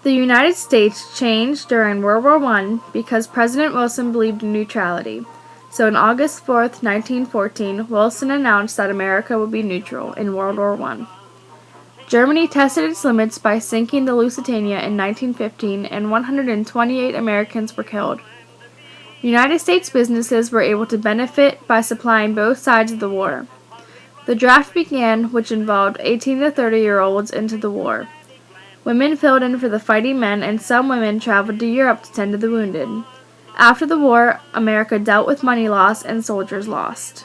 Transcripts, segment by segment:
The United States changed during World War I because President Wilson believed in neutrality. So on August 4, 1914, Wilson announced that America would be neutral in World War I. Germany tested its limits by sinking the Lusitania in 1915, and 128 Americans were killed. United States businesses were able to benefit by supplying both sides of the war. The draft began, which involved 18 to 30-year-olds into the war. Women filled in for the fighting men, and some women traveled to Europe to tend to the wounded. After the war, America dealt with money loss and soldiers lost.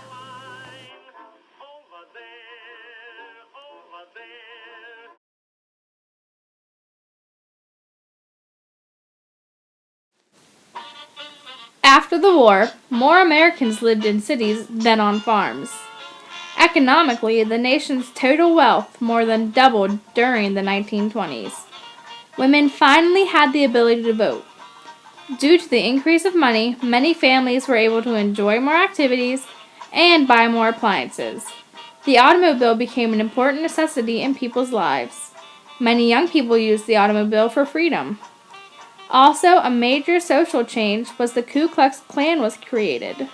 After the war, more Americans lived in cities than on farms. Economically, the nation's total wealth more than doubled during the 1920s. Women finally had the ability to vote. Due to the increase of money, many families were able to enjoy more activities and buy more appliances. The automobile became an important necessity in people's lives. Many young people used the automobile for freedom. Also, a major social change was the Ku Klux Klan was created.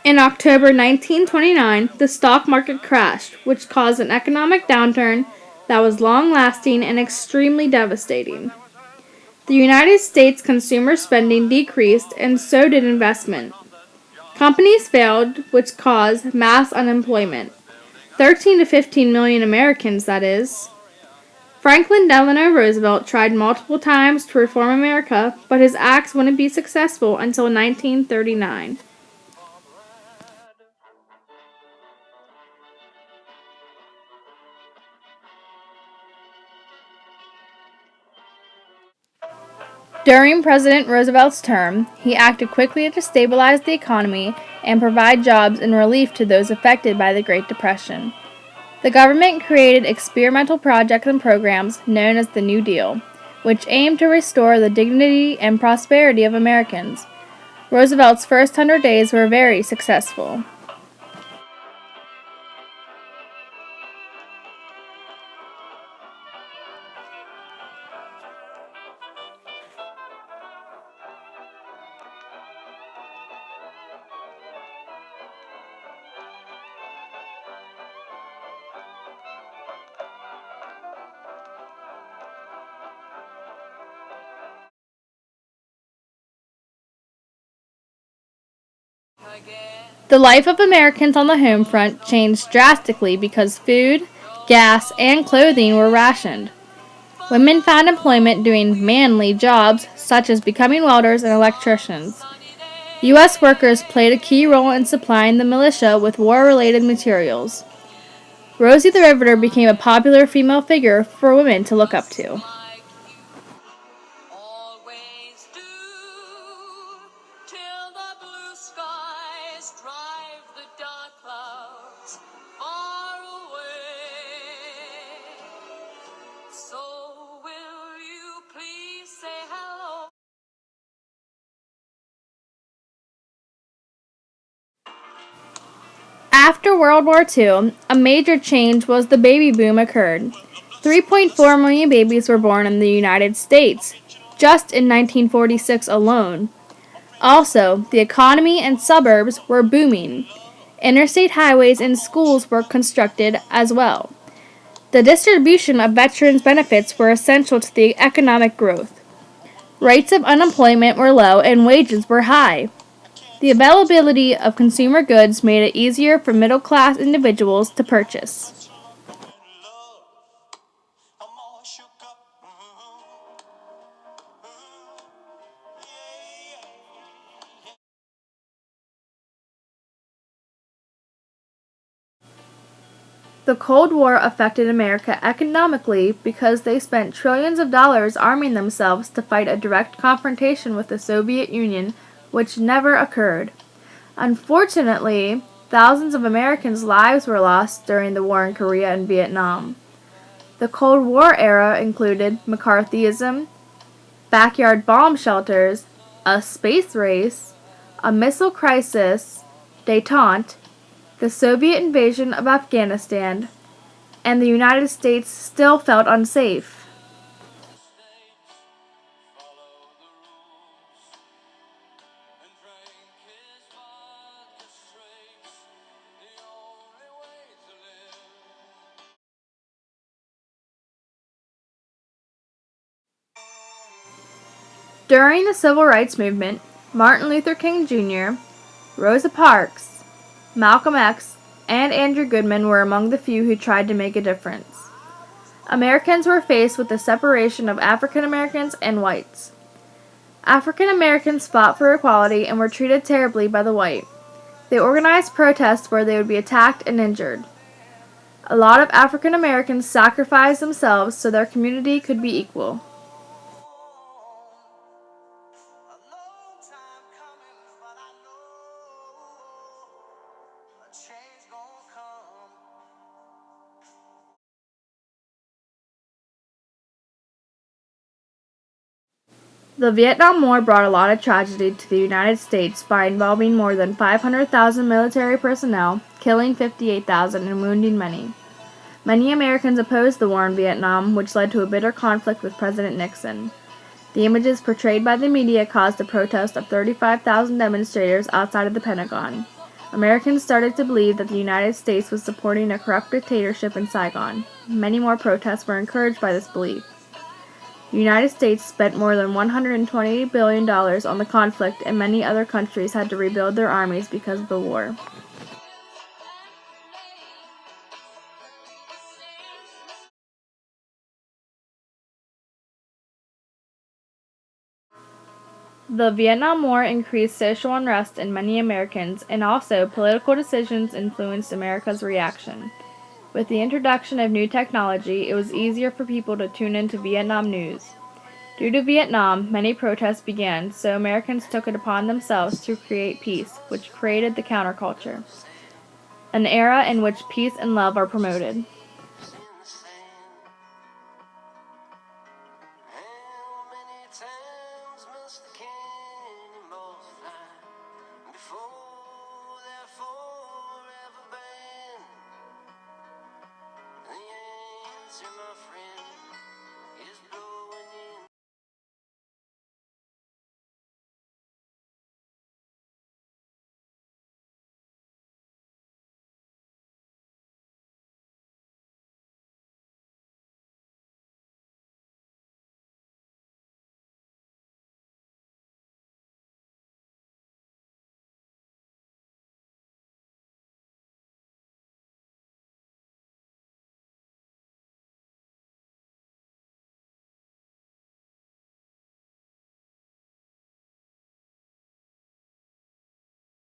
In October 1929, the stock market crashed, which caused an economic downturn that was long-lasting and extremely devastating. The United States consumer spending decreased, and so did investment. Companies failed, which caused mass unemployment. 13 to 15 million Americans, that is. Franklin Delano Roosevelt tried multiple times to reform America, but his acts wouldn't be successful until 1939. During President Roosevelt's term, he acted quickly to stabilize the economy and provide jobs and relief to those affected by the Great Depression. The government created experimental projects and programs known as the New Deal, which aimed to restore the dignity and prosperity of Americans. Roosevelt's first 100 days were very successful. The life of Americans on the home front changed drastically because food, gas, and clothing were rationed. Women found employment doing manly jobs such as becoming welders and electricians. U.S. workers played a key role in supplying the militia with war-related materials. Rosie the Riveter became a popular female figure for women to look up to. After World War II, a major change was the baby boom occurred. 3.4 million babies were born in the United States, just in 1946 alone. Also, the economy and suburbs were booming. Interstate highways and schools were constructed as well. The distribution of veterans' benefits were essential to the economic growth. Rates of unemployment were low and wages were high. The availability of consumer goods made it easier for middle-class individuals to purchase. The Cold War affected America economically because they spent trillions of dollars arming themselves to fight a direct confrontation with the Soviet Union, which never occurred. Unfortunately, thousands of Americans' lives were lost during the war in Korea and Vietnam. The Cold War era included McCarthyism, backyard bomb shelters, a space race, a missile crisis, détente, the Soviet invasion of Afghanistan, and the United States still felt unsafe. During the Civil Rights Movement, Martin Luther King Jr., Rosa Parks, Malcolm X, and Andrew Goodman were among the few who tried to make a difference. Americans were faced with the separation of African Americans and whites. African Americans fought for equality and were treated terribly by the white. They organized protests where they would be attacked and injured. A lot of African Americans sacrificed themselves so their community could be equal. The Vietnam War brought a lot of tragedy to the United States by involving more than 500,000 military personnel, killing 58,000 and wounding many. Many Americans opposed the war in Vietnam, which led to a bitter conflict with President Nixon. The images portrayed by the media caused the protest of 35,000 demonstrators outside of the Pentagon. Americans started to believe that the United States was supporting a corrupt dictatorship in Saigon. Many more protests were encouraged by this belief. The United States spent more than $120 billion on the conflict, and many other countries had to rebuild their armies because of the war. The Vietnam War increased social unrest in many Americans, and also political decisions influenced America's reaction. With the introduction of new technology, it was easier for people to tune into Vietnam news. Due to Vietnam, many protests began, so Americans took it upon themselves to create peace, which created the counterculture, an era in which peace and love are promoted.